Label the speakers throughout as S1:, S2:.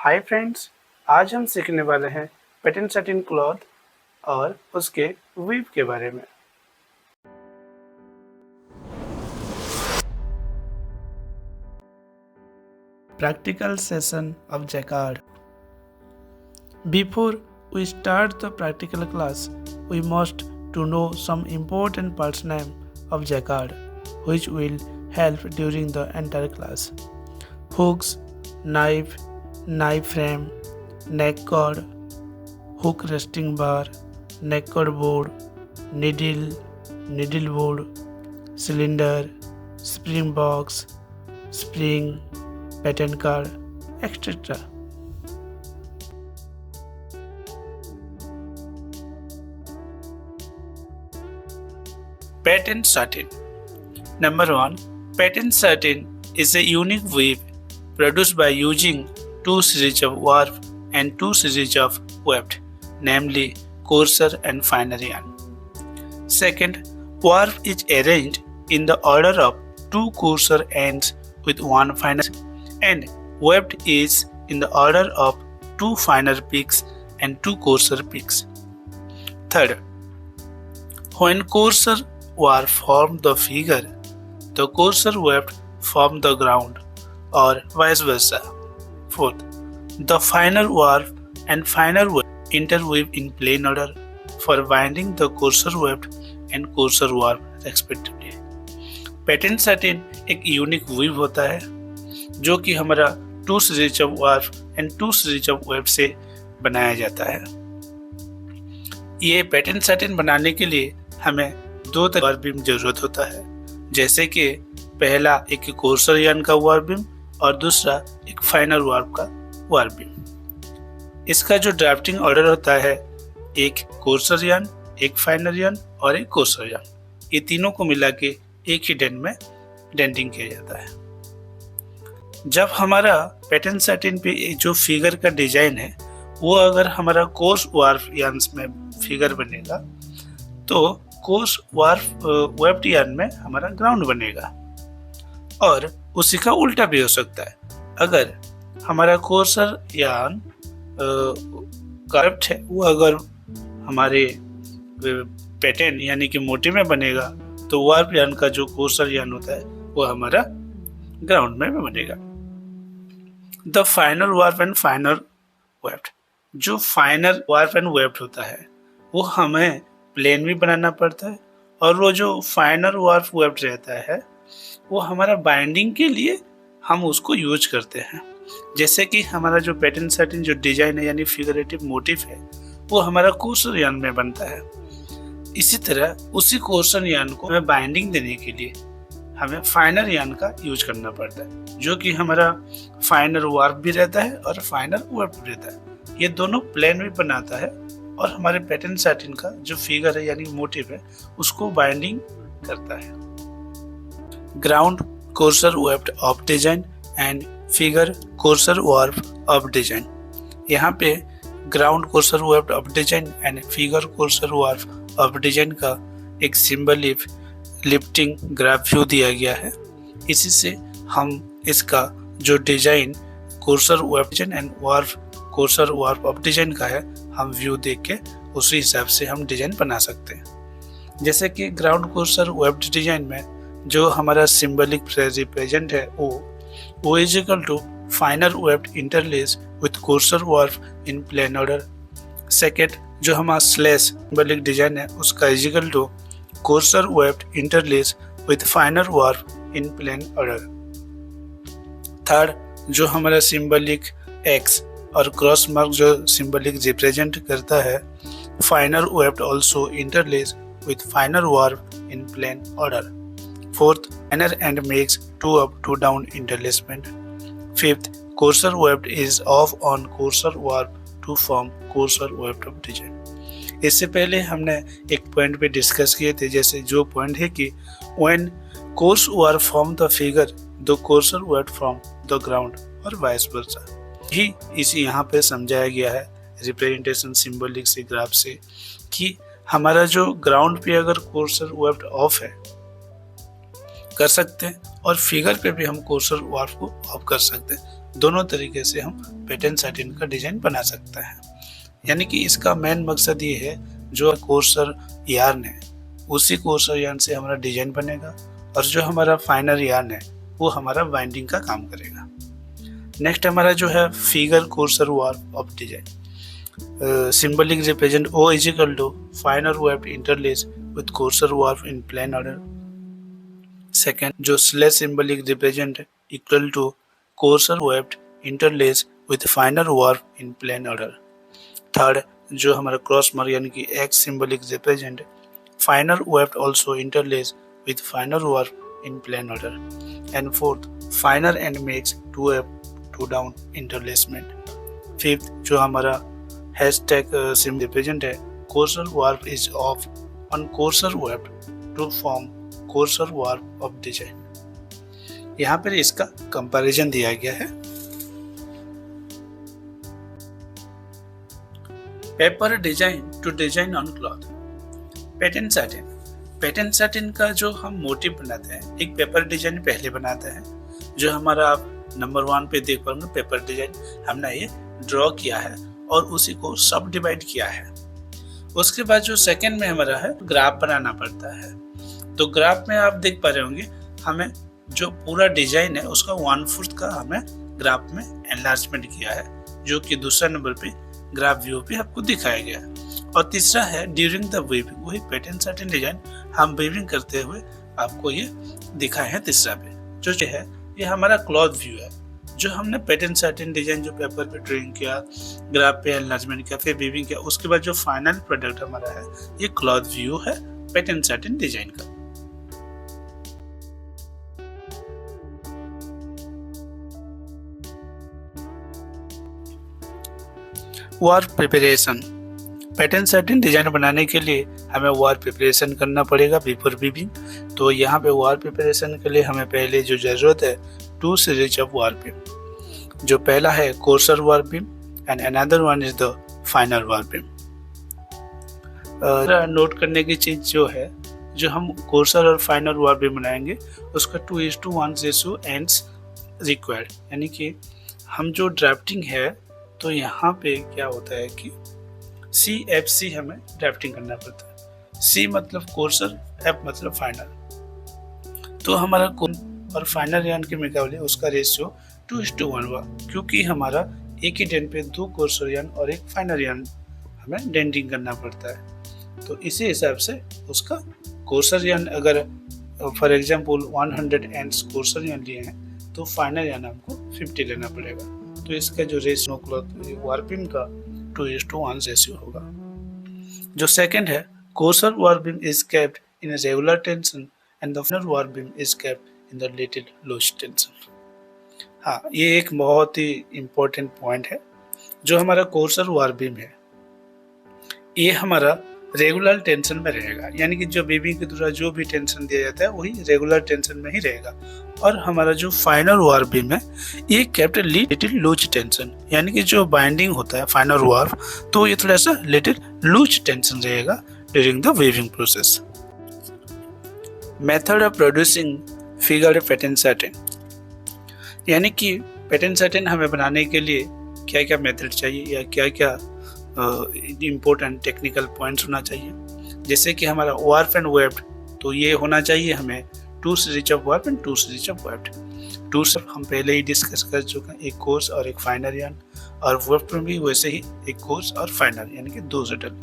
S1: Hi friends, आज हम सीखने वाले हैं पैटर्न सैटिन क्लॉथ और उसके वीव के बारे में। Practical session of Jacquard. Before we start the practical class, we must to know some important parts name of Jacquard, which will help during the entire class. Hooks, knife, knife frame, neck cord, hook resting bar, neck cord board, needle, needle board, cylinder, spring box, spring, pattern card, etc. Pattern satin. Number 1. Pattern satin is a unique weave produced by using two series of warp and two series of weft, namely coarser and finer yarn. Second, warp is arranged in the order of two coarser ends with one finer, and weft is in the order of two finer peaks and two coarser peaks. Third, when coarser warp form the figure, the coarser weft form the ground, or vice versa. Fourth, the finer warp and finer weft interweave in plain order for binding the coarser weft and coarser warp respectively. Pattern satin एक unique weave होता है जो कि हमारा two series of warp and two series of weft से बनाया जाता है। ये पैटर्न सैटिन बनाने के लिए हमें दो तरह वार्प बीम जरूरत होता है, जैसे कि पहला एक कोर्सर यार्न का वार्प बीम और दूसरा एक फाइनर वार्प का वार्प बीम। इसका जो ड्राफ्टिंग ऑर्डर होता है, एक कोर्सर यार्न, एक फाइनर यार्न और एक कोर्सर यार्न, ये तीनों को मिला के एक ही डेंट में डेंटिंग किया जाता है। जब हमारा पैटर्न सैटिन पे जो फिगर का डिजाइन है वो अगर हमारा कोर्स वार्प यार्न में फिगर बनेगा तो कोर्स वार्प वेब्ड यार्न में हमारा ग्राउंड बनेगा, और उसी का उल्टा भी हो सकता है। अगर हमारा कोर्सर यार्न कर्व्ड है वो अगर हमारे पैटर्न यानी कि मोटी में बनेगा तो वार्प यार्न का जो कोर्सर यार्न होता है वो हमारा ग्राउंड में बनेगा। द फाइनर वार्प एंड फाइनर वेब्ड, जो फाइनर वार्प एंड वेब्ड होता है वो हमें प्लेन भी बनाना पड़ता है, और वो जो फाइनर वार्प वेब्ड रहता है वो हमारा बाइंडिंग के लिए हम उसको यूज करते हैं। जैसे कि हमारा जो पैटर्न सैटिन जो डिजाइन है यानी फिगरेटिव मोटिव है वो हमारा कोर्सर यार्न में बनता है। इसी तरह उसी कोर्सर यार्न को हमें बाइंडिंग देने के लिए हमें फाइनर यार्न का यूज करना पड़ता है, जो कि हमारा फाइनर वार्प भी रहता है और फाइनर वेब्ड भी रहता है। ये दोनों प्लेन भी बनाता है और हमारे पैटर्न सैटिन का जो फिगर है यानी मोटिव है उसको बाइंडिंग करता है। Ground courser weft of design and figure courser warp of design. यहाँ पे ground courser weft of design and figure courser warp of design का एक सिंबलिक लिफ्टिंग ग्राफ व्यू दिया गया है। इसी से हम इसका जो design courser webbed design and warp courser warp of design का है हम व्यू देख के उसी हिसाब से हम डिजाइन बना सकते हैं। जैसे कि ग्राउंड कोर्सर वेब्ड डिजाइन में जो हमारा सिंबलिक रिप्रेजेंट है वो is equal to finer weft interlace with coarser warp in plain order. Second, जो हमारा स्लैश सिंबलिक डिजाइन है उसका is equal to coarser weft interlace with finer warp in plain order. Third, जो हमारा symbolic X और cross mark जो symbolic represent करता है finer weft also interlace with finer warp in plain order. Fourth, finer end makes two up two down interlacement. Fifth, courser webbed is of on coarser warp to form coarser weft of design. इससे पहले हमने एक point पे discuss किए थे, जैसे जो point है कि when course warp form the figure the courser webbed from the ground और वाइस वर्सा। ही इसी यहाँ पे समझाया गया है रिप्रेजेंटेशन सिंबलिक से ग्राफ से कि हमारा जो ग्राउंड पे अगर कोर्सर वेब्ड ऑफ है कर सकते हैं और फिगर पे भी हम कोर्सर वार्प को ऑफ कर सकते हैं, दोनों तरीके से हम पैटर्न सैटिन का डिजाइन बना सकते हैं। यानी कि इसका मेन मकसद ये है, जो कोर्सर यार्न है उसी कोर्सर यार्न से हमारा डिजाइन बनेगा, और जो हमारा फाइनर यार्न है वो हमारा बाइंडिंग का काम करेगा। नेक्स्ट हमारा जो है figure courser warp of design. Symbolic represent O is equal to finer weft interlace with coarser warp in plain order. Second जो slash symbolic represent equal to coarser weft interlace with finer warp in plain order. Third जो हमारा cross mark यानी कि X symbolic represent finer weft also interlace with finer warp in plain order. And fourth finer end makes two up two down interlacement. Fifth जो हमारा hashtag sim represent है coarser warp is of on coarser weft to form coarser warp of design. यहाँ पर इसका comparison दिया गया है। Paper design to design on cloth. Pattern satin, pattern satin का जो हम मोटिव बनाते हैं एक पेपर डिजाइन पहले बनाते हैं, जो हमारा आप नंबर 1 पे देख पाएंगे पेपर डिजाइन हमने ये ड्रॉ किया है और उसी को सब डिवाइड किया है। उसके बाद जो सेकंड में हमारा है ग्राफ बनाना पड़ता है। तो ग्राफ में आप देख पा रहे होंगे हमें जो पूरा डिजाइन है उसका 1/4 का हमें ग्राफ में एनलार्जमेंट किया है, जो कि दूसरा नंबर पे ग्राफ व्यू पे आपको दिखाया गया है। और तीसरा है ड्यूरिंग द वीविंग, वही पैटर्न सैटिन डिजाइन हम वीविंग करते हुए आपको ये दिखाए हैं तीसरा पे। जो है ये हमारा क्लॉथ व्यू है, जो हमने पैटर्न सैटिन डिजाइन जो पेपर पे ड्राइंग किया, ग्राफ पे एनलार्जमेंट किया, फिर वीविंग किया, उसके बाद जो फाइनल प्रोडक्ट हमारा है ये क्लॉथ व्यू है पैटर्न सैटिन डिजाइन का। Warp preparation. Pattern satin design बनाने के लिए हमें वार्प प्रिपरेशन करना पड़ेगा बिफोर वीविंग। तो यहाँ पे वार्प प्रिपरेशन के लिए हमें पहले जो जरूरत है 2 सीरीज ऑफ वार्प बीम। जो पहला है coarser warp beam and another one is the फाइनर warp beam. Note करने की चीज जो है, जो हम कोर्सर और फाइनर वार्प बीम बनाएंगे उसका 2:1 रेशियो एंड्स रिक्वायर्ड। यानी कि हम जो ड्राफ्टिंग है तो यहाँ पे क्या होता है कि CFC हमें ड्राफ्टिंग करना पड़ता है। C मतलब कोर्सर, F मतलब फाइनर। तो हमारा और फाइनल यार्न के मुकाबले उसका रेशियो 2:1 हुआ, क्योंकि हमारा एक ही डेंट पे 2 कोर्सर यार्न और एक फाइनल यार्न हमें डेंटिंग करना पड़ता है। तो इसी हिसाब से उसका कोर्सर यार्न अगर for example 100 ends courser yarn लिए हैं तो फाइनल यार्न हमको 50 लेना पड़ेगा। तो इसका जो रेशियो क्लॉथ वार्पिंग का 2:1 रेशियो होगा। जो सेकंड है coarser warp beam is kept in a regular tension and the final warp beam is kept in the little loose tension. हाँ, ये एक बहुत ही इम्पोर्टेंट पॉइंट है। जो हमारा कोर्सर वार्प बीम है ये हमारा रेगुलर टेंशन में रहेगा, यानी कि जो वीविंग के द्वारा जो भी टेंशन दिया जाता है वही रेगुलर टेंशन में ही रहेगा। और हमारा जो फाइनल वार्प बीम है ये केप्ट लिटिल लूज टेंशन, यानी कि जो बाइंडिंग होता है फाइनल वार्प तो ये थोड़ा सा लिटिल लूज टेंशन रहेगा during the weaving process. Method of producing figure pattern satin, यानी कि पैटर्न सैटिन हमें बनाने के लिए क्या क्या मेथड चाहिए या क्या क्या इम्पोर्टेंट टेक्निकल पॉइंट्स होना चाहिए। जैसे कि हमारा वार्प एंड वेफ्ट, तो ये होना चाहिए हमें 2 series of warp and 2 series of weft. 2 हम पहले ही डिस्कस कर चुके हैं, एक कोर्स और एक फाइनल यार्न, और वेफ्ट में भी वैसे ही एक कोर्स और फाइनल, यानी कि 2 शटल।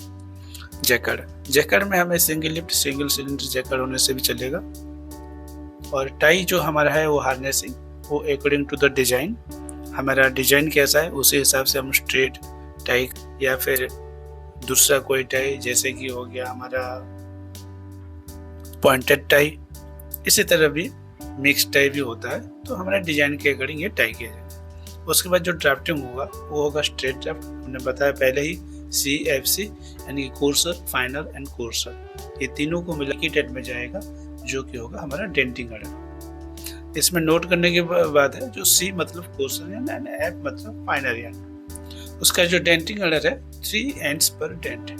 S1: जैकड़ में हमें सिंगल लिफ्ट सिंगल सिलेंडर जैकड़ होने से भी चलेगा। और टाई जो हमारा है वो हार्नेसिंग, वो अकॉर्डिंग टू द डिजाइन, हमारा डिजाइन कैसा है उसी हिसाब से हम स्ट्रेट टाई या फिर दूसरा कोई टाई, जैसे कि हो गया हमारा पॉइंटेड टाई, इसी तरह भी मिक्स टाई भी होता है। तो हमारे डिजाइन के अकॉर्डिंग ये टाई किया जाएगा। उसके बाद जो ड्राफ्टिंग होगा वो होगा स्ट्रेट ड्राफ्ट, हमने बताया पहले ही CFC यानी कोर्सर, फाइनल एंड कोर्सर, ये तीनों को मिला के डेट में जाएगा, जो कि होगा हमारा डेंटिंग ऑर्डर। इसमें नोट करने के बाद है जो C मतलब कोर्सर यानी F मतलब फाइनल यानी, उसका जो डेंटिंग ऑर्डर है 3 एंड्स पर डेंट,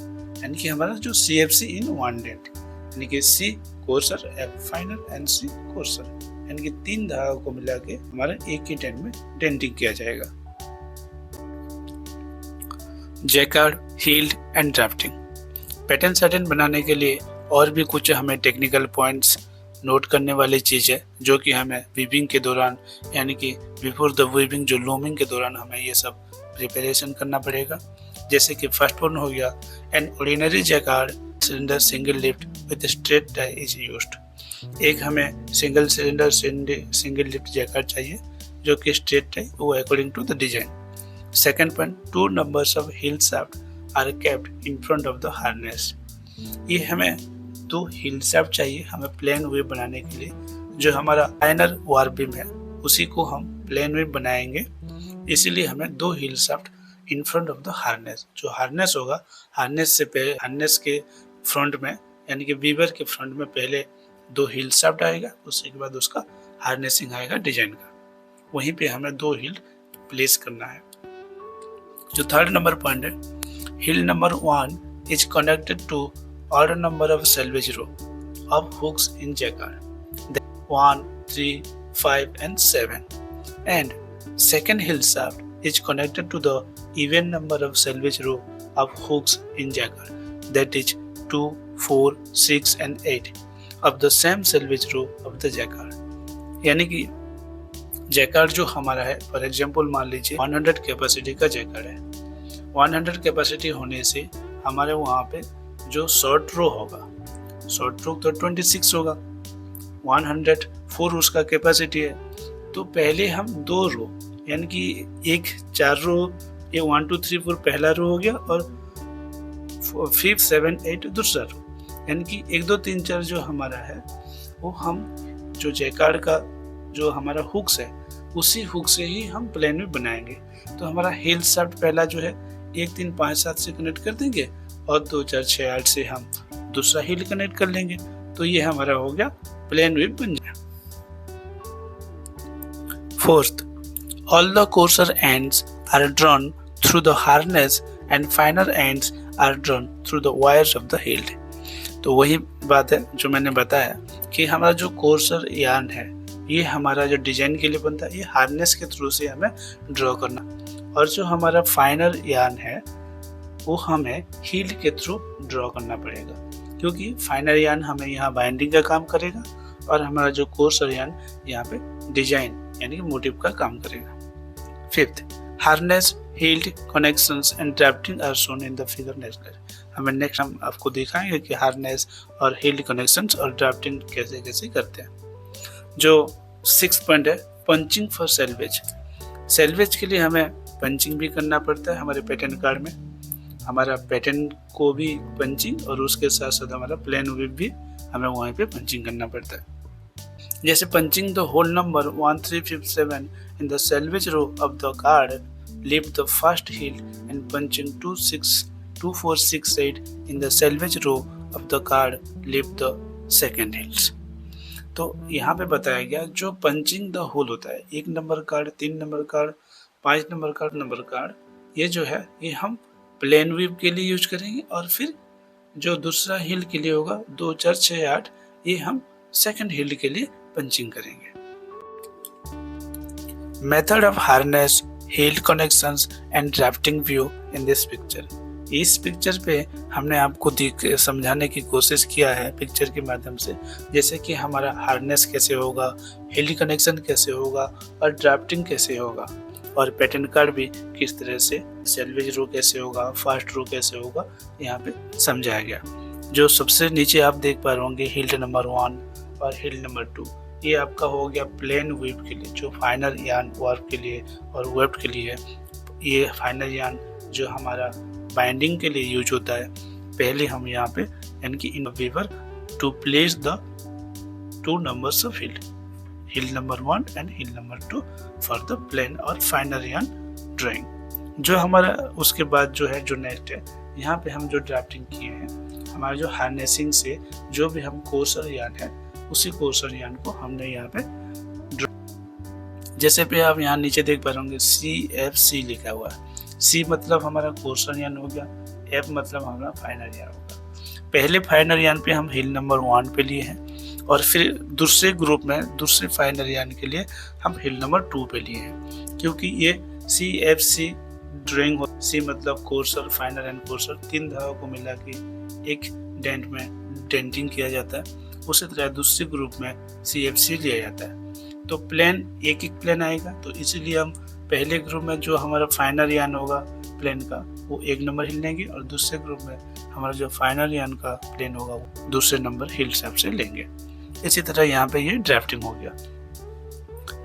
S1: यानी कि हमारा जो CFC इन 1 डेंट, यानी कि C courser, F final and C courser यानी कि 3 धागों को मिला के हमारा एक ही टेन में डेंटिंग किया जाएगा। Jacquard, heald and drafting. Pattern satin बनाने के लिए और भी कुछ हमें टेक्निकल पॉइंट्स नोट करने वाली चीज़ है, जो कि हमें वीविंग के दौरान यानी कि बिफोर द वीविंग, जो लूमिंग के दौरान हमें ये सब प्रिपरेशन करना पड़ेगा। जैसे कि फर्स्ट वन हो गया, an ordinary jacquard cylinder single lift with straight tie is used. एक हमें single cylinder single lift jacquard चाहिए जो कि स्ट्रेट टाई वो according to the design. Second point, 2 numbers of heel shaft are kept in front of the harness। ये हमें 2 heel shaft चाहिए हमें प्लेन वेव बनाने के लिए। जो हमारा फाइनर वार बीम है उसी को हम प्लेन वेव बनाएंगे, इसीलिए हमें 2 heel shaft in front of the harness. जो हार्नेस होगा, हार्नेस के फ्रंट में यानी कि वीवर के फ्रंट में पहले 2 heel shaft आएगा, उसके बाद उसका हार्नेसिंग आएगा डिजाइन का। वहीं पे हमें 2 हील प्लेस करना है। जो थर्ड नंबर पॉइंट है, हिल number 1 is connected to odd number of salvage row of hooks in jacquard, 1, 3, 5 and 7, and second hill shaft is connected to the even number of salvage row of hooks in jacquard, that is 2, 4, 6 and 8 of the same salvage row of the jacquard। यानी कि Jaccard जो हमारा है, for example मान लीजिए 100 capacity का Jaccard है। 100 capacity होने से हमारे वहाँ पे जो शॉर्ट रो होगा, शॉर्ट रो तो 26 होगा, 104 उसका कैपेसिटी है। तो पहले हम 2 रो यानी कि एक 4 रो, ये 1 2 3 4 पहला रो हो गया और 5 7 8 दूसरा रो, यानी कि 1 2 3 4 जो हमारा है वो हम जो जैकार्ड का जो हमारा हुक्स है उसी हुक से ही हम प्लेन में बनाएंगे। तो हमारा हील शाफ्ट पहला जो है 1 3 5 7 से कनेक्ट कर देंगे और 2 4 6 8 से हम दूसरा हील कनेक्ट कर लेंगे। तो ये हमारा हो गया प्लेन वेव बन जाए। Fourth, all the coarser ends are drawn through the harness and finer ends are drawn through the wires of the heald. तो वही बात है जो मैंने बताया कि हमारा जो कोर्सर यार्न है ये हमारा जो डिजाइन के लिए बनता है, ये हार्नेस के थ्रू से हमें ड्रॉ करना, और जो हमारा फाइनर यार्न है वो हमें हील के थ्रू ड्रॉ करना पड़ेगा, क्योंकि फाइनर यार्न हमें यहाँ बाइंडिंग का काम करेगा और हमारा जो कोर्सर यार्न यहाँ पे डिजाइन यानी कि मोटिव का काम करेगा। Fifth, harness, heald, connections and drafting are shown in the figure next. हमें नेक्स्ट हम आपको दिखाएंगे कि हार्नेस और हील्ड कनेक्शंस और ड्राफ्टिंग कैसे कैसे करते हैं। जो 6th पॉइंट है, पंचिंग फॉर सेल्वेज। सेल्वेज के लिए हमें पंचिंग भी करना पड़ता है। हमारे पैटर्न कार्ड में हमारा पैटर्न को भी पंचिंग और उसके साथ साथ हमारा प्लेन वेव भी हमें वहीं पे पंचिंग करना पड़ता है। जैसे punching the hole number 1 3 5 7 in the selvedge row of the card, lift the first heel and punching 2 4 6 8 in the selvedge row of the card, lift the second heels. तो यहाँ पे बताया गया जो पंचिंग द होल होता है, 1 number card, 3 number card, 5 number card, ये जो है ये हम प्लेन वेव के लिए यूज करेंगे, और फिर जो दूसरा हील के लिए होगा 2 4 6 8, ये हम सेकंड हील के लिए पंचिंग करेंगे। Method of harness, heel connections and drafting view in this picture. इस पिक्चर पे हमने आपको समझाने की कोशिश किया है पिक्चर के माध्यम से, जैसे कि हमारा हार्नेस कैसे होगा, हील कनेक्शन कैसे होगा और ड्राफ्टिंग कैसे होगा, और पैटर्न कार्ड भी किस तरह से, सेल्वेज रो कैसे होगा, फास्ट रो कैसे होगा, यहाँ पे समझाया गया। जो सबसे नीचे आप देख पा रहे होंगे हील नंबर 1 और हील नंबर 2, ये आपका हो गया प्लेन वेव के लिए, जो फाइनर यार्न वर्क के लिए और वेब के लिए। ये फाइनर यार्न जो हमारा बाइंडिंग के लिए यूज होता है, पहले हम यहाँ पे यानी कि in weaver to place the 2 numbers of heald number 1 and heald number 2 for the plain और फाइनर यार्न ड्राइंग। जो हमारा उसके बाद जो है, जो नेक्स्ट है, यहाँ पे हम जो ड्राफ्टिंग किए हैं, हमारा जो हार्नेसिंग से जो भी हम कोर्सर यार्न है उसी कोर्सर यार्न को हमने यहाँ पे जैसे पे आप यहाँ नीचे देख पा रहे होंगे CFC लिखा हुआ है। C मतलब हमारा कोर्सर यार्न हो गया, F मतलब हमारा फाइनर यार्न होगा। पहले फाइनर यार्न पे हम हील नंबर 1 पे लिए हैं और फिर दूसरे ग्रुप में दूसरे फाइनल ईयर के लिए हम हिल नंबर 2 पे लिए हैं, क्योंकि ये CFC ड्राइंग, सी मतलब कोर्सर, फाइनल एंड कोर्सर, 3 धागों को मिला के एक डेंट में डेंटिंग किया जाता है। उसी तरह दूसरे ग्रुप में CFC लिया जाता है। तो प्लेन एक प्लेन आएगा, तो इसीलिए हम पहले ग्रुप में जो हमारा फाइनल यान होगा प्लेन का वो 1 नंबर हिल लेंगे, और दूसरे ग्रुप में हमारा जो फाइनल यान का प्लेन होगा वो दूसरे नंबर हिल हिसाब से लेंगे। इसी तरह यहाँ पे ये ड्राफ्टिंग हो गया।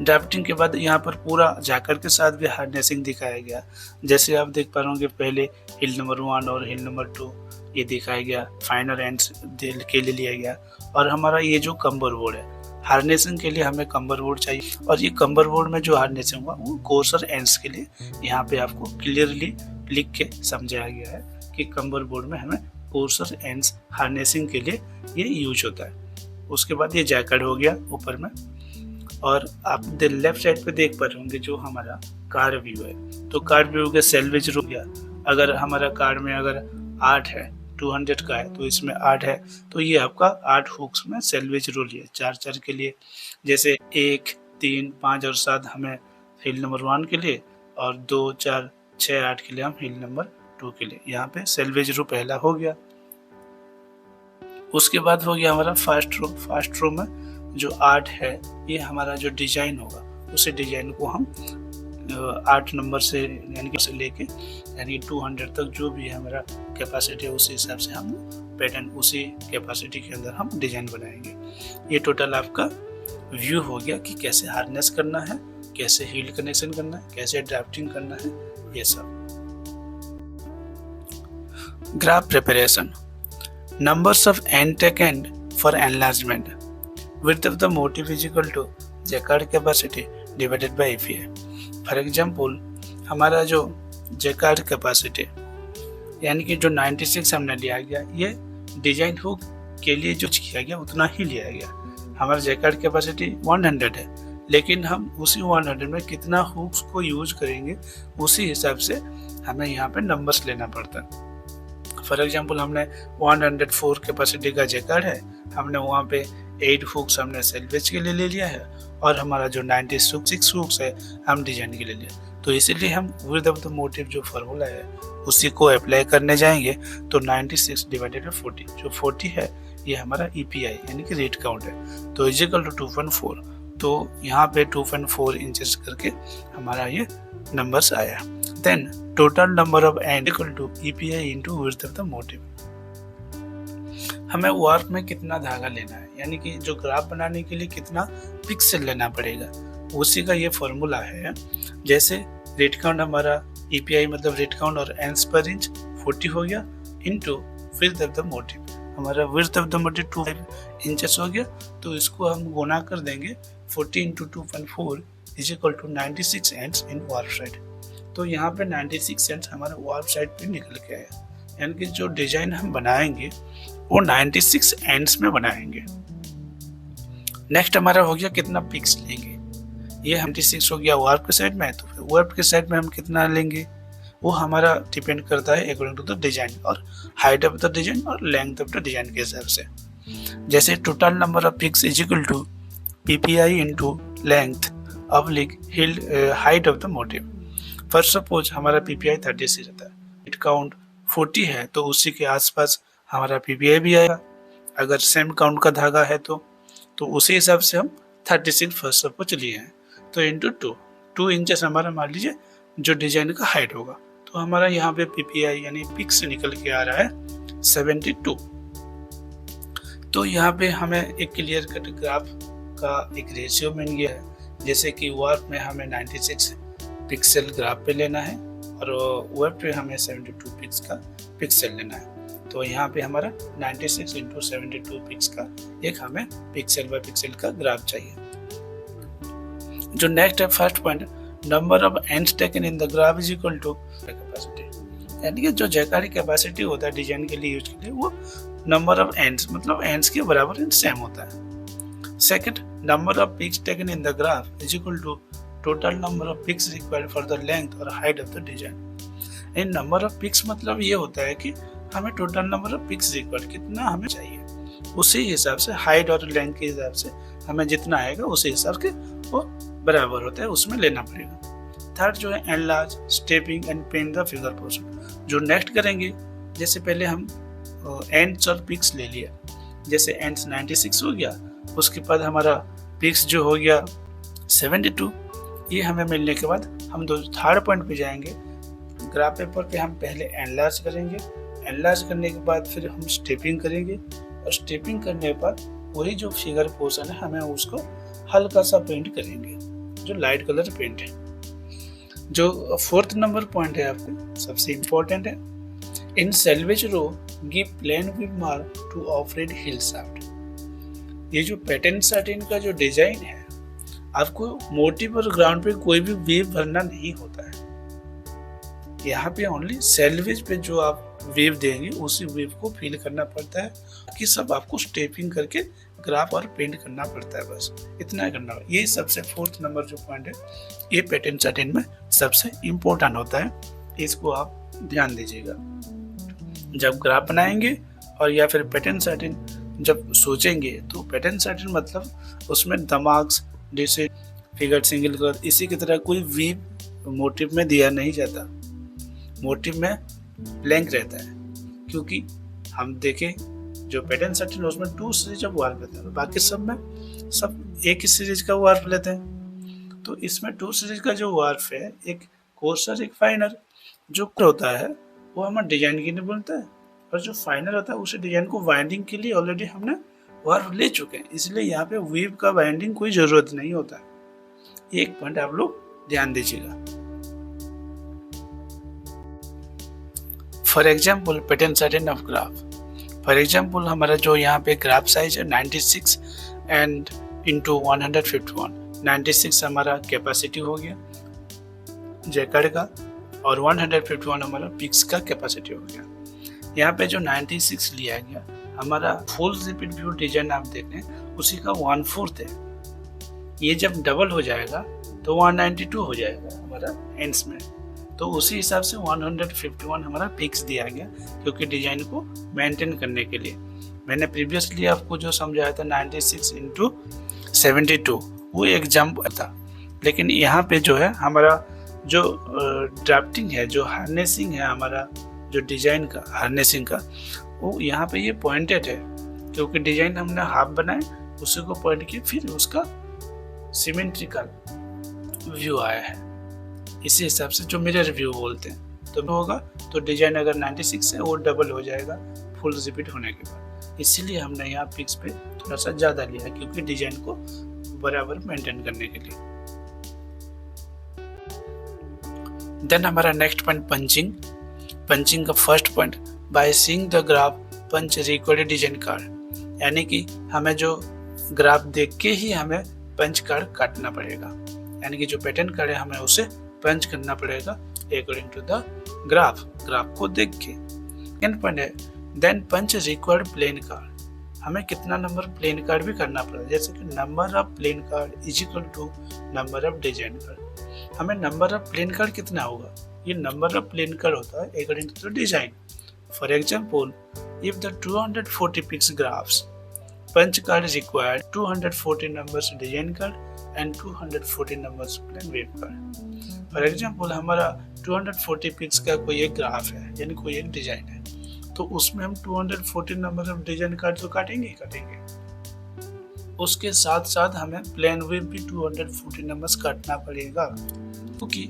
S1: ड्राफ्टिंग के बाद यहाँ पर पूरा जैकेट के साथ भी हार्नेसिंग दिखाया गया। जैसे आप देख पा रहे होंगे, पहले हिल नंबर 1 और हिल नंबर 2 ये दिखाया गया, फाइनल एंड्स के लिए लिया गया। और हमारा ये जो कंबर बोर्ड है, हार्नेसिंग के लिए हमें कंबर बोर्ड चाहिए, और ये कंबर बोर्ड में जो हार्नेसिंग हुआ वो कोर्सर एंड्स के लिए यहाँ पे आपको क्लियरली लिख के समझाया गया है कि कंबर बोर्ड में हमें कोर्सर एंड्स हार्नेसिंग के लिए ये यूज होता है। उसके बाद ये जैकेट हो गया ऊपर में, और आप लेफ्ट साइड पे देख पा रहे होंगे जो हमारा कार व्यू है, तो कार व्यू का सेल्वेज हो गया। अगर हमारा कार में अगर 8 है, 200 का है, तो इसमें 8 है, तो ये आपका 8 हुक्स में सेल्वेज रोल है 4-4 के लिए। जैसे 1, 3, 5 और 7 हमें हिल नंबर 1 के लिए, और 2, 4, 6, 8 के लिए हम हिल नंबर 2 के लिए। यहाँ पे सेल्वेज रो पहला हो गया। उसके बाद हो गया हमारा फास्ट रो। फास्ट रो में जो 8 है, ये हमारा जो डिजाइन होगा उसी डिजाइन को हम 8 नंबर से यानी कि लेके यानी 200 तक जो भी हमारा कैपेसिटी है उसी हिसाब से हम पैटर्न उसी कैपेसिटी के अंदर हम डिजाइन बनाएंगे। ये टोटल आपका व्यू हो गया कि कैसे हार्नेस करना है, कैसे हील कनेक्शन करना है, कैसे ड्राफ्टिंग करना है, ये सब। Graph preparation. Numbers of end taken for enlargement. Width of the motif is equal to jacquard capacity divided by EPA. For example, हमारा जो जैकार्ड कैपेसिटी यानी कि जो 96 हमने लिया गया, ये डिजाइन हुक के लिए जो किया गया उतना ही लिया गया। हमारा जैकार्ड कैपेसिटी 100 है, लेकिन हम उसी 100 में कितना हुक्स को यूज करेंगे उसी हिसाब से हमें यहाँ पे नंबर्स लेना पड़ता है। फॉर एग्जाम्पल, हमने 104 कैपेसिटी का जैकार्ड है, हमने वहाँ पे 8 हुक्स हमने सेल्वेज के लिए ले लिया है, और हमारा जो 96 हुक्स है हम डिजाइन के लिए लिया। तो इसीलिए हम विड्थ ऑफ द मोटिव जो फार्मूला है उसी को अप्लाई करने जाएंगे, तो 96 डिवाइडेड बाई 40, जो 40 है ये हमारा EPI यानी कि रेट काउंट है, तो इज इक्वल टू 2.4। तो यहाँ पे 2.4 इंचेस करके हमारा ये नंबर्स आया। Then total number of end equal to EPI into width of the motive. हमें वार्प में कितना धागा लेना है, यानी कि जो ग्राफ बनाने के लिए कितना पिक्सल लेना पड़ेगा, उसी का ये फॉर्मूला है। जैसे रेट काउंट हमारा EPI मतलब रेट काउंट और एंड्स पर इंच 40 हो गया, into width of the motif. हमारा width of the motif 2 inches हो गया, तो इसको हम गुना कर देंगे 40 into 2.4 is equal to 96 ends in warp side. तो यहाँ पे 96 एंड्स हमारा वार्प साइड पे निकल के आया, यानी कि जो डिजाइन हम बनाएंगे वो 96 एंड्स में बनाएंगे। नेक्स्ट हमारा हो गया कितना पिक्स लेंगे, ये 96 हो गया वार्प के साइड में, तो फिर वार्प के साइड में हम कितना लेंगे वो हमारा डिपेंड करता है अकॉर्डिंग टू द डिजाइन और हाइट ऑफ द डिजाइन और लेंथ ऑफ द डिजाइन के हिसाब से। जैसे total number of picks is equal to PPI into length oblique height of the motive. First suppose हमारा PPI 36 रहता है, रेट काउंट 40 है, तो उसी के आसपास हमारा PPI भी आएगा। अगर सेम काउंट का धागा है तो उसी हिसाब से हम 36 फर्स्ट सपोज लिए हैं, तो इंटू 2 इंचेस हमारा मान लीजिए जो डिजाइन का हाइट होगा, तो हमारा यहाँ पे PPI यानी पिक्स निकल के आ रहा है 72। तो यहाँ पे हमें एक क्लियर कट ग्राफ का एक रेशियो मिल गया है, जैसे कि वार्प में हमें 96 पिक्सल ग्राफ पे लेना है और वेब पे हमें 72 पिक्स का पिक्सल लेना है। तो यहाँ पे हमारा 96 इंटू 72 पिक्स का एक हमें पिक्सल बाय पिक्सल का ग्राफ चाहिए। जो नेक्स्ट है first point, number of ends taken in the graph is equal to capacity, यानी कि जो जैकार्ड कैपेसिटी होता है डिजाइन के लिए यूज के लिए वो नंबर ऑफ एंड्स मतलब एंड्स के बराबर एंड सेम होता है। Second, number of picks taken in the graph is equal to total number of picks required for the length और height of the design. In number of picks मतलब ये होता है कि हमें total number of picks required कितना हमें चाहिए, उसी हिसाब से हाइट और लेंथ के हिसाब से हमें जितना आएगा उसी हिसाब के वो बराबर होता है, उसमें लेना पड़ेगा। थर्ड जो है enlarge, stepping and paint the figure portion. जो नेक्स्ट करेंगे, जैसे पहले हम एंड्स और पिक्स ले लिया, जैसे एंड्स 96 हो गया, उसके बाद हमारा पिक्स जो हो गया 72। ये हमें मिलने के बाद हम थर्ड पॉइंट पे जाएंगे। ग्राफ पेपर पे हम पहले एनलार्ज करेंगे, एनलार्ज करने के बाद फिर हम स्टेपिंग करेंगे, और स्टेपिंग करने के बाद वही जो फिगर पोर्शन है हमें उसको हल्का सा पेंट करेंगे, जो लाइट कलर पेंट है। जो फोर्थ नंबर पॉइंट है आपके सबसे इम्पोर्टेंट है, in selvedge row give plain weave mark to operate heald shaft. ये जो पैटर्न सैटिन का जो डिजाइन है, आपको मोटिव और ग्राउंड पे कोई भी वेव भरना नहीं होता है। यहाँ पे ओनली सेल्वेज पे जो आप वेव देंगे उसी वेव को फील करना पड़ता है, कि सब आपको स्टेपिंग करके ग्राफ और पेंट करना पड़ता है, बस इतना करना होगा। ये सबसे फोर्थ नंबर जो पॉइंट है, ये पैटर्न सैटिन में सबसे इम्पोर्टेंट होता है, इसको आप ध्यान दीजिएगा। जब ग्राफ बनाएंगे और या फिर पैटर्न सैटिन जब सोचेंगे, तो पैटर्न सैटिन मतलब उसमें दमाग्स जैसे फिगर सिंगल कलर इसी की तरह कोई वीव मोटिव में दिया नहीं जाता, मोटिव में ब्लैंक रहता है। क्योंकि हम देखें जो पैटर्न सैटिन उसमें 2 सीरीज ऑफ वार्प लेते हैं, बाकी सब में सब एक ही सीरीज का वार्प लेते हैं। तो इसमें 2 सीरीज का जो वार्प है, एक कोर्सर एक फाइनर। जो होता है वो हमें डिजाइन के लिए बोलता है, और जो फाइनल होता है उसे डिजाइन को वाइंडिंग के लिए ऑलरेडी हमने वार्प ले चुके हैं, इसलिए यहाँ पे वीव का वाइंडिंग कोई जरूरत नहीं होता है। एक पॉइंट आप लोग ध्यान दीजिएगा। For example pattern satin of graph, for example हमारा जो यहाँ पे ग्राफ साइज है 96 एंड इंटू 151। 96 हमारा कैपेसिटी हो गया जैकार्ड का, और 151 हमारा पिक्स का कैपेसिटी हो गया। यहाँ पे जो 96 लिया गया, हमारा फुल रिपीट व्यू डिजाइन आप देख रहे हैं उसी का 1/4 है। ये जब डबल हो जाएगा तो 192 हो जाएगा हमारा एंड्स में, तो उसी हिसाब से 151 हमारा पिक्स दिया गया, क्योंकि डिजाइन को मेंटेन करने के लिए। मैंने प्रीवियसली आपको जो समझाया था 96 इंटू 72, वो एक जंप था। लेकिन यहाँ पे जो है हमारा जो ड्राफ्टिंग है, जो हार्नेसिंग है, हमारा जो डिजाइन का हार्नेसिंग का, वो यहाँ पे ये पॉइंटेड है, क्योंकि डिजाइन हमने हाफ बनाए उसी को पॉइंट किया, फिर उसका सिमेट्रिकल व्यू आया है। इसी हिसाब से जो मिरर व्यू बोलते हैं तो होगा, तो डिजाइन अगर 96 है वो डबल हो जाएगा फुल रिपीट होने के बाद। इसीलिए हमने यहाँ पिक्स पे थोड़ा सा ज़्यादा लिया, क्योंकि डिजाइन को बराबर मेंटेन करने के लिए। देन हमारा नेक्स्ट पॉइंट पंचिंग। पंचिंग का first point, by seeing the graph punch recorded design card, यानी कि हमें जो ग्राफ देख के ही हमें पंच कार्ड काटना पड़ेगा, यानी कि जो पैटर्न कार्ड है हमें उसे पंच करना पड़ेगा according to the graph, graph को देख के। सेकंड पॉइंट है then punch required plain card, हमें कितना नंबर प्लेन कार्ड भी करना पड़ेगा, जैसे कि number of plain card is equal to number of design card. हमें नंबर ऑफ प्लेन कार्ड कितना होगा, ये नंबर ऑफ प्लेन कार्ड होता है according to the design. For example if the 240 picks graphs punch card is required 240 numbers design card and 240 numbers plain weave card. For example हमारा 240 pics का कोई एक graph है, यानी कोई एक डिजाइन है, तो उसमें हम 240 नंबर ऑफ डिजाइन कार्ड तो काटेंगे। उसके साथ साथ हमें प्लेन वेव भी 240 नंबर्स काटना पड़ेगा, क्योंकि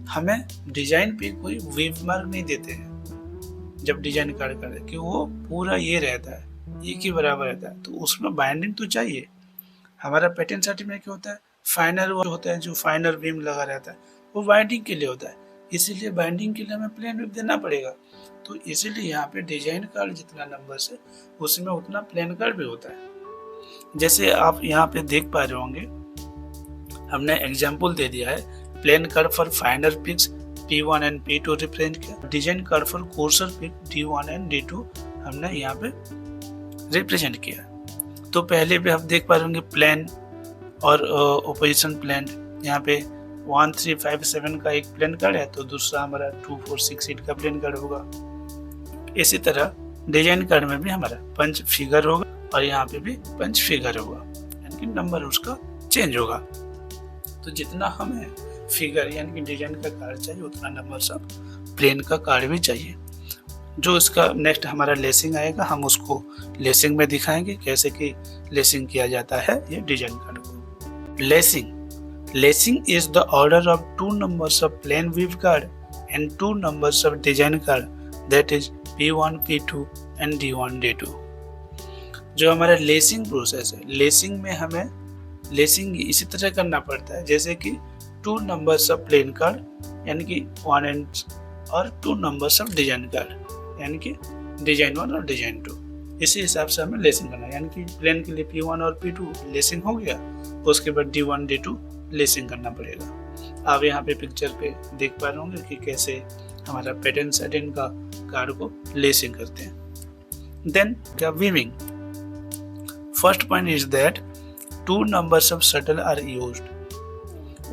S1: हमें डिजाइन पे कोई वेव मार्क नहीं देते हैं जब डिजाइन कार्ड करते हैं, कि वो पूरा ये रहता है, एक ही बराबर रहता है, तो उसमें बाइंडिंग तो चाहिए। हमारा पैटर्न सैटिन में क्या होता है, फाइनल वो होता है, जो फाइनल बीम लगा रहता है वो बाइंडिंग के लिए होता है, इसीलिए बाइंडिंग के लिए हमें प्लेन वेव देना पड़ेगा। तो इसीलिए यहाँ पे डिजाइन कार्ड जितना नंबर है उसमें उतना प्लेन कार्ड भी होता है। जैसे आप यहाँ पे देख पा रहे होंगे, हमने एग्जाम्पल दे दिया है plain curve for final picks P1 and P2 represent किया, design curve for coarser pick D1 and D2 हमने यहाँ पे रिप्रेजेंट किया। तो पहले भी आप देख पा रहे होंगे प्लेन और ओपोजिशन प्लेन, यहाँ पे 1357 का एक प्लेन कार्ड है, तो दूसरा हमारा 2468 का प्लेन कार्ड होगा। इसी तरह डिजाइन कार्ड में भी हमारा पंच फिगर होगा और यहाँ पे भी पंच फिगर होगा, यानी कि नंबर उसका चेंज होगा। तो जितना हमें फिगर यानी कि डिजाइन का कार्ड चाहिए उतना नंबर सब प्लेन का कार्ड भी चाहिए। जो इसका नेक्स्ट हमारा लेसिंग आएगा, हम उसको लेसिंग में दिखाएंगे कैसे कि लेसिंग किया जाता है ये डिजाइन कार्ड को। Lacing is the order of 2 numbers of plain weave card and 2 numbers of design card, that is P1, P2 and D1, D2। जो हमारा लेसिंग प्रोसेस है, लेसिंग में हमें लेसिंग इसी तरह करना पड़ता है जैसे कि 2 numbers of plain card यानी कि 1 and और 2 numbers of design card यानी कि डिजाइन 1 और डिजाइन 2। इसी हिसाब से हमें लेसिंग करना है, यानी कि प्लेन के लिए P1 और P2 लेसिंग हो गया, उसके बाद D1, D2 लेसिंग करना पड़ेगा। आप यहाँ पे पिक्चर पे देख पा रहे होंगे कि कैसे हमारा पैटर्न सैटिन का कार्ड को लेसिंग करते हैं। देन क्या weaving. First point is that 2 numbers of shuttle are used,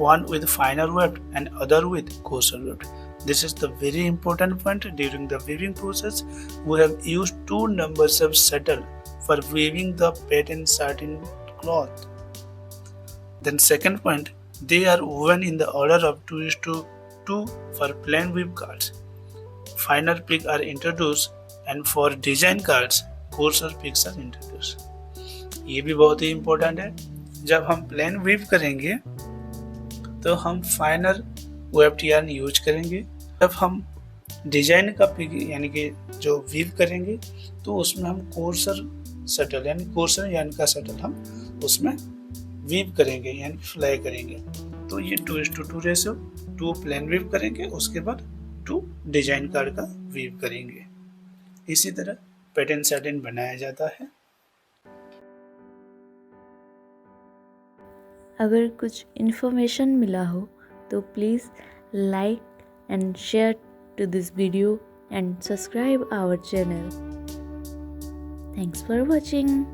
S1: one with finer weft and other with coarser weft। This is the very important point. During the weaving process, we have used 2 numbers of shuttle for weaving the pattern satin cloth. Then second point, they are woven in the order of 2:2 for plain weave cards. Finer picks are introduced and for design cards, coarser picks are introduced. ये भी बहुत ही important है। जब हम plane weave करेंगे तो हम फाइनर webbed yarn use करेंगे। जब हम डिजाइन का पिक यानी कि जो वीव करेंगे तो उसमें हम कोर्सर शटल यानी कोर्सर यार्न का शटल हम उसमें वीव करेंगे यानी फ्लाई करेंगे। तो ये 2:2 रेशियो, 2 प्लेन वीव करेंगे, उसके बाद 2 डिजाइन कार्ड का वीव करेंगे। इसी तरह पैटर्न सैटिन बनाया जाता है।
S2: अगर कुछ इन्फॉर्मेशन मिला हो तो please like and share to this video and subscribe our channel. Thanks for watching.